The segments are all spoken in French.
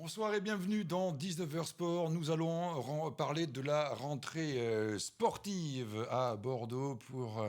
Bonsoir et bienvenue dans 19h Sport. Nous allons parler de la rentrée sportive à Bordeaux pour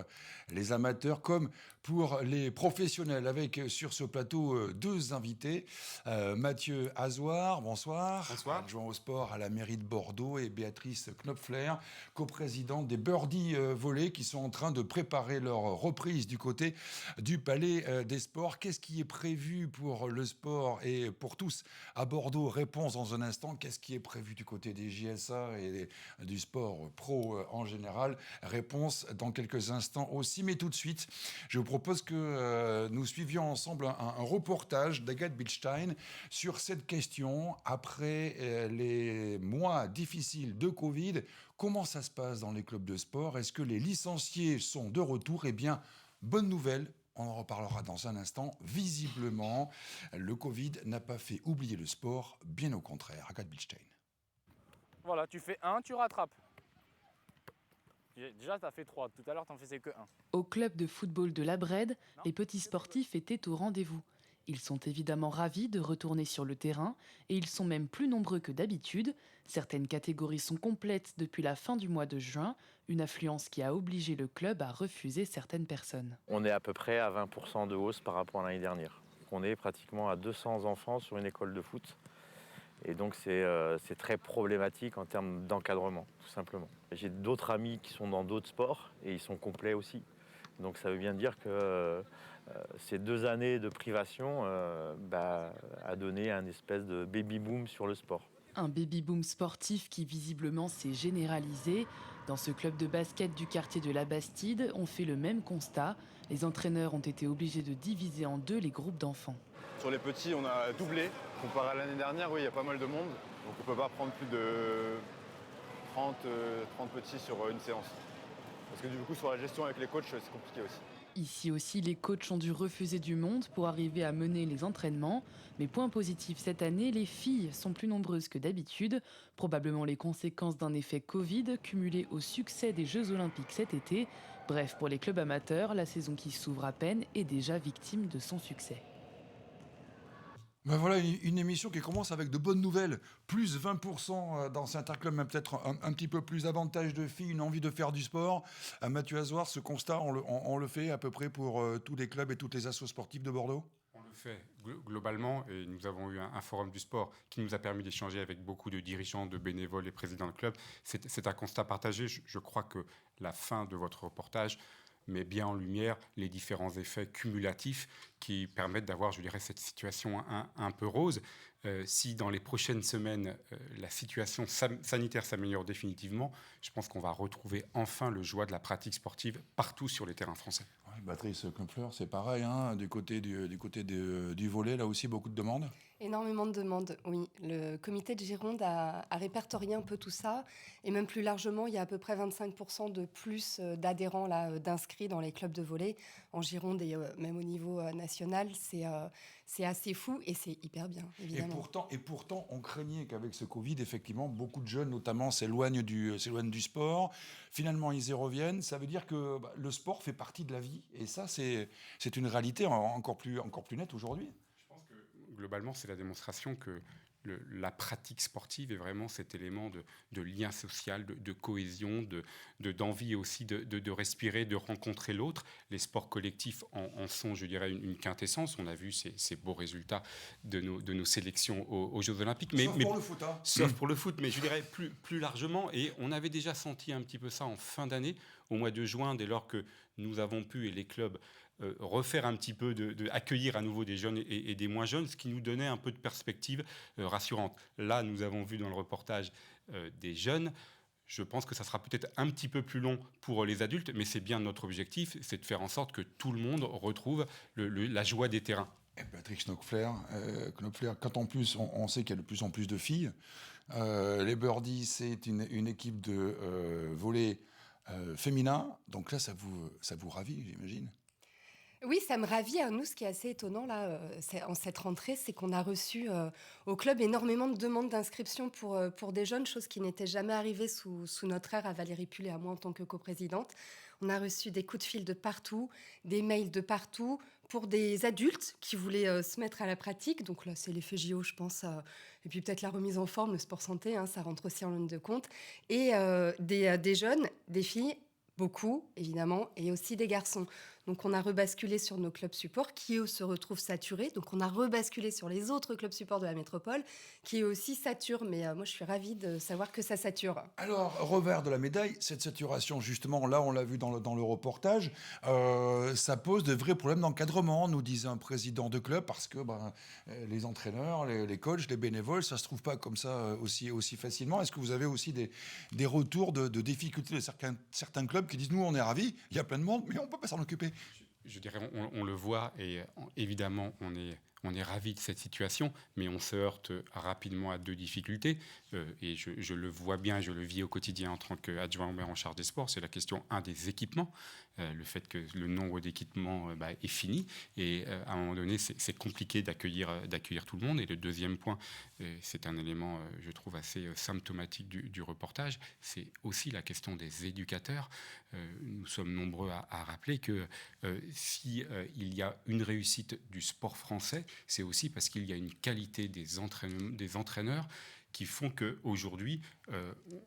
les amateurs comme pour les professionnels. Avec sur ce plateau deux invités. Mathieu Azoir, bonsoir. Bonsoir. Adjoint au sport à la mairie de Bordeaux, et Béatrice Knopfler, coprésidente des Birdies Volées qui sont en train de préparer leur reprise du côté du Palais des Sports. Qu'est-ce qui est prévu pour le sport et pour tous à Bordeaux? Réponse dans un instant. Qu'est-ce qui est prévu du côté des JSA et du sport pro en général? Réponse dans quelques instants aussi. Mais tout de suite, je vous propose que nous suivions ensemble un reportage d'Agathe Bichstein sur cette question. Après les mois difficiles de Covid, comment ça se passe dans les clubs de sport? Est-ce que les licenciés sont de retour? Eh bien, bonne nouvelle. On en reparlera dans un instant. Visiblement, le Covid n'a pas fait oublier le sport, bien au contraire. Agathe Bichstein. Voilà, tu fais 1, tu rattrapes. Déjà, tu as fait 3. Tout à l'heure, tu n'en faisais que 1. Au club de football de la Brède, les petits sportifs étaient au rendez-vous. Ils sont évidemment ravis de retourner sur le terrain et ils sont même plus nombreux que d'habitude. Certaines catégories sont complètes depuis la fin du mois de juin, une affluence qui a obligé le club à refuser certaines personnes. On est à peu près à 20% de hausse par rapport à l'année dernière. On est pratiquement à 200 enfants sur une école de foot. Et donc c'est très problématique en termes d'encadrement, tout simplement. J'ai d'autres amis qui sont dans d'autres sports et ils sont complets aussi. Donc ça veut bien dire que ces 2 années de privation a donné un espèce de baby-boom sur le sport. Un baby-boom sportif qui visiblement s'est généralisé. Dans ce club de basket du quartier de la Bastide, on fait le même constat. Les entraîneurs ont été obligés de diviser en 2 les groupes d'enfants. Sur les petits, on a doublé. Comparé à l'année dernière, oui, il y a pas mal de monde. Donc on ne peut pas prendre plus de 30 petits sur une séance. Parce que du coup, sur la gestion avec les coachs, c'est compliqué aussi. Ici aussi, les coachs ont dû refuser du monde pour arriver à mener les entraînements. Mais point positif cette année, les filles sont plus nombreuses que d'habitude. Probablement les conséquences d'un effet Covid cumulé au succès des Jeux Olympiques cet été. Bref, pour les clubs amateurs, la saison qui s'ouvre à peine est déjà victime de son succès. Ben voilà une émission qui commence avec de bonnes nouvelles. Plus 20% dans certains clubs, même peut-être un petit peu plus davantage de filles, une envie de faire du sport. Mathieu Azoir, ce constat, on le fait à peu près pour tous les clubs et toutes les assos sportifs de Bordeaux? On le fait globalement et nous avons eu un forum du sport qui nous a permis d'échanger avec beaucoup de dirigeants, de bénévoles et présidents de clubs. C'est un constat partagé. Je crois que la fin de votre reportage met bien en lumière les différents effets cumulatifs qui permettent d'avoir, je dirais, cette situation un peu rose. Si dans les prochaines semaines, la situation sanitaire s'améliore définitivement, je pense qu'on va retrouver enfin le joie de la pratique sportive partout sur les terrains français. Ouais, Béatrice Knopfler, c'est pareil, hein, du côté du volley, là aussi, beaucoup de demandes? Énormément de demandes, oui. Le comité de Gironde a répertorié un peu tout ça. Et même plus largement, il y a à peu près 25% de plus d'adhérents, là, d'inscrits dans les clubs de volley en Gironde et même au niveau national. C'est assez fou et c'est hyper bien, évidemment. Et pourtant, on craignait qu'avec ce Covid, effectivement, beaucoup de jeunes, notamment, s'éloignent du sport. Finalement, ils y reviennent. Ça veut dire que le sport fait partie de la vie. Et ça, c'est une réalité encore plus nette aujourd'hui. Je pense que globalement, c'est la démonstration que la pratique sportive est vraiment cet élément de lien social, de cohésion, d'envie aussi de respirer, de rencontrer l'autre. Les sports collectifs en sont, je dirais, une quintessence. On a vu ces beaux résultats de nos sélections aux Jeux Olympiques. Sauf pour le foot, hein. Sauf pour le foot, mais je dirais plus largement. Et on avait déjà senti un petit peu ça en fin d'année, au mois de juin, dès lors que nous avons pu, et les clubs, refaire un petit peu, accueillir à nouveau des jeunes et des moins jeunes, ce qui nous donnait un peu de perspective rassurante. Là, nous avons vu dans le reportage des jeunes. Je pense que ça sera peut-être un petit peu plus long pour les adultes, mais c'est bien notre objectif, c'est de faire en sorte que tout le monde retrouve la joie des terrains. Et Patrick Knopfler, quand en plus on sait qu'il y a de plus en plus de filles, les Birdies, c'est une équipe de volley féminin, donc là ça vous ravit, j'imagine. Oui, ça me ravit. Nous, ce qui est assez étonnant là, en cette rentrée, c'est qu'on a reçu au club énormément de demandes d'inscription pour des jeunes, chose qui n'était jamais arrivée sous notre ère à Valérie Pull et à moi en tant que coprésidente. On a reçu des coups de fil de partout, des mails de partout, pour des adultes qui voulaient se mettre à la pratique. Donc là, c'est l'effet JO, je pense. Et puis peut-être la remise en forme, le sport santé, hein, ça rentre aussi en ligne de compte. Et des jeunes, des filles, beaucoup, évidemment, et aussi des garçons. Donc on a rebasculé sur nos clubs supports qui, eux, se retrouvent saturés. Donc on a rebasculé sur les autres clubs supports de la métropole qui, eux aussi, saturent. Mais moi, je suis ravie de savoir que ça sature. Alors, revers de la médaille, cette saturation, justement, là, on l'a vu dans le reportage, ça pose de vrais problèmes d'encadrement, nous disait un président de club, parce que les entraîneurs, les coachs, les bénévoles, ça se trouve pas comme ça aussi facilement. Est-ce que vous avez aussi des retours de difficultés de certains clubs qui disent, nous, on est ravis, il y a plein de monde, mais on peut pas s'en occuper? Je dirais, on le voit et évidemment, on est ravis de cette situation, mais on se heurte rapidement à deux difficultés. Et je le vois bien, je le vis au quotidien en tant qu'adjoint au maire en charge des sports. C'est la question, des équipements. Le fait que le nombre d'équipements est fini. Et à un moment donné, c'est compliqué d'accueillir tout le monde. Et le deuxième point, c'est un élément, je trouve, assez symptomatique du reportage, c'est aussi la question des éducateurs. Nous sommes nombreux à rappeler que si il y a une réussite du sport français, c'est aussi parce qu'il y a une qualité des entraîneurs qui font qu'aujourd'hui,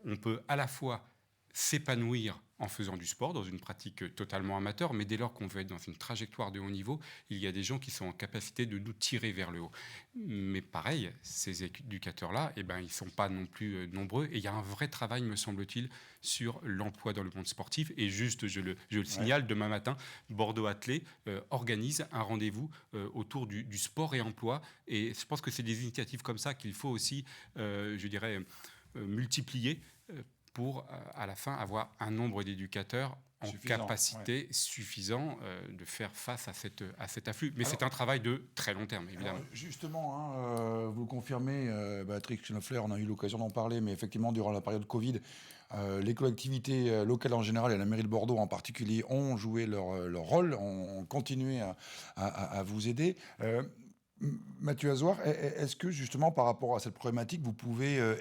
on peut à la fois s'épanouir en faisant du sport dans une pratique totalement amateur, mais dès lors qu'on veut être dans une trajectoire de haut niveau, il y a des gens qui sont en capacité de nous tirer vers le haut. Mais pareil, ces éducateurs-là, ils ne sont pas non plus nombreux, et il y a un vrai travail, me semble-t-il, sur l'emploi dans le monde sportif. Et juste, je le signale, demain matin, Bordeaux Athlé organise un rendez-vous autour du sport et emploi, et je pense que c'est des initiatives comme ça qu'il faut aussi, multiplier pour, à la fin, avoir un nombre d'éducateurs en capacité suffisant de faire face à cet afflux. Mais c'est un travail de très long terme, évidemment. Alors, justement, vous le confirmez, Patrick Knopfler, on a eu l'occasion d'en parler, mais effectivement, durant la période Covid, les collectivités locales en général et la mairie de Bordeaux en particulier ont joué leur rôle, ont continué à vous aider. Mathieu Azoir, est-ce que justement par rapport à cette problématique, vous pouvez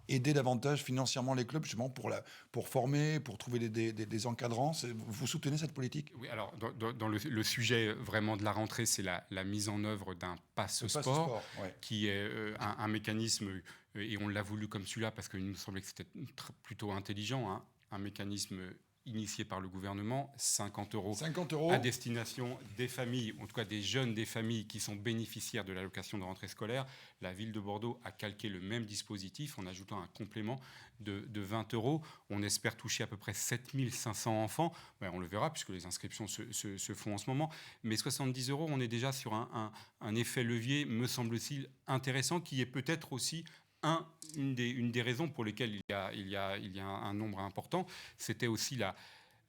aider davantage financièrement les clubs justement pour former, pour trouver des encadrants? Vous soutenez cette politique? Oui, alors dans le sujet vraiment de la rentrée, c'est la mise en œuvre d'un pass sport, qui est un mécanisme, et on l'a voulu comme celui-là parce qu'il nous semblait que c'était plutôt intelligent, hein, un mécanisme initié par le gouvernement, 50 € à destination des familles, en tout cas des jeunes des familles qui sont bénéficiaires de l'allocation de rentrée scolaire. La ville de Bordeaux a calqué le même dispositif en ajoutant un complément de 20 €. On espère toucher à peu près 7500 enfants. On le verra puisque les inscriptions se font en ce moment. Mais 70 €, on est déjà sur un effet levier, me semble-t-il, intéressant, qui est peut-être aussi une des raisons pour lesquelles il y a un nombre important, c'était aussi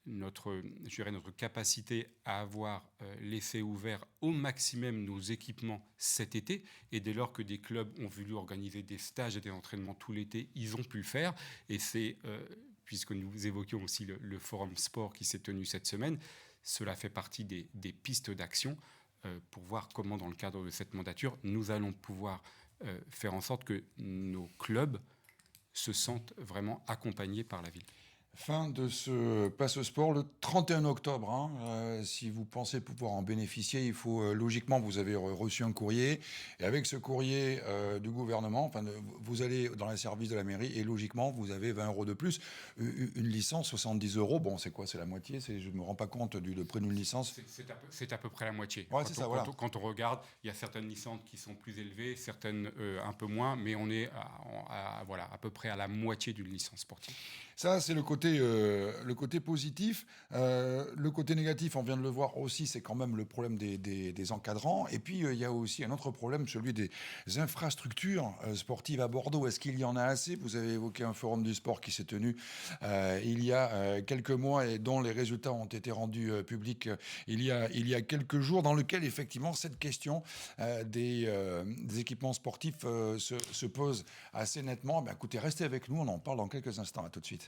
notre capacité à avoir laissé ouvert au maximum nos équipements cet été. Et dès lors que des clubs ont voulu organiser des stages et des entraînements tout l'été, ils ont pu le faire. Et c'est, puisque nous évoquions aussi le forum sport qui s'est tenu cette semaine, cela fait partie des pistes d'action pour voir comment, dans le cadre de cette mandature, nous allons pouvoir faire en sorte que nos clubs se sentent vraiment accompagnés par la ville. Fin de ce Passe Sport le 31 octobre. Si vous pensez pouvoir en bénéficier, il faut logiquement, vous avez reçu un courrier. Et avec ce courrier du gouvernement, vous allez dans les services de la mairie et logiquement, vous avez 20 € de plus. Une licence, 70 €. Bon, c'est quoi? C'est la moitié? Je ne me rends pas compte du prix d'une licence. C'est à peu près la moitié. Ouais, quand on regarde, il y a certaines licences qui sont plus élevées, certaines un peu moins, mais on est à peu près à la moitié d'une licence sportive. Ça, c'est le côté positif. Le côté négatif, on vient de le voir aussi, c'est quand même le problème des encadrants. Et puis, il y a aussi un autre problème, celui des infrastructures sportives à Bordeaux. Est-ce qu'il y en a assez? Vous avez évoqué un forum du sport qui s'est tenu il y a quelques mois et dont les résultats ont été rendus publics il y a quelques jours, dans lequel, effectivement, cette question des équipements sportifs se pose assez nettement. Écoutez, restez avec nous, on en parle dans quelques instants. À tout de suite.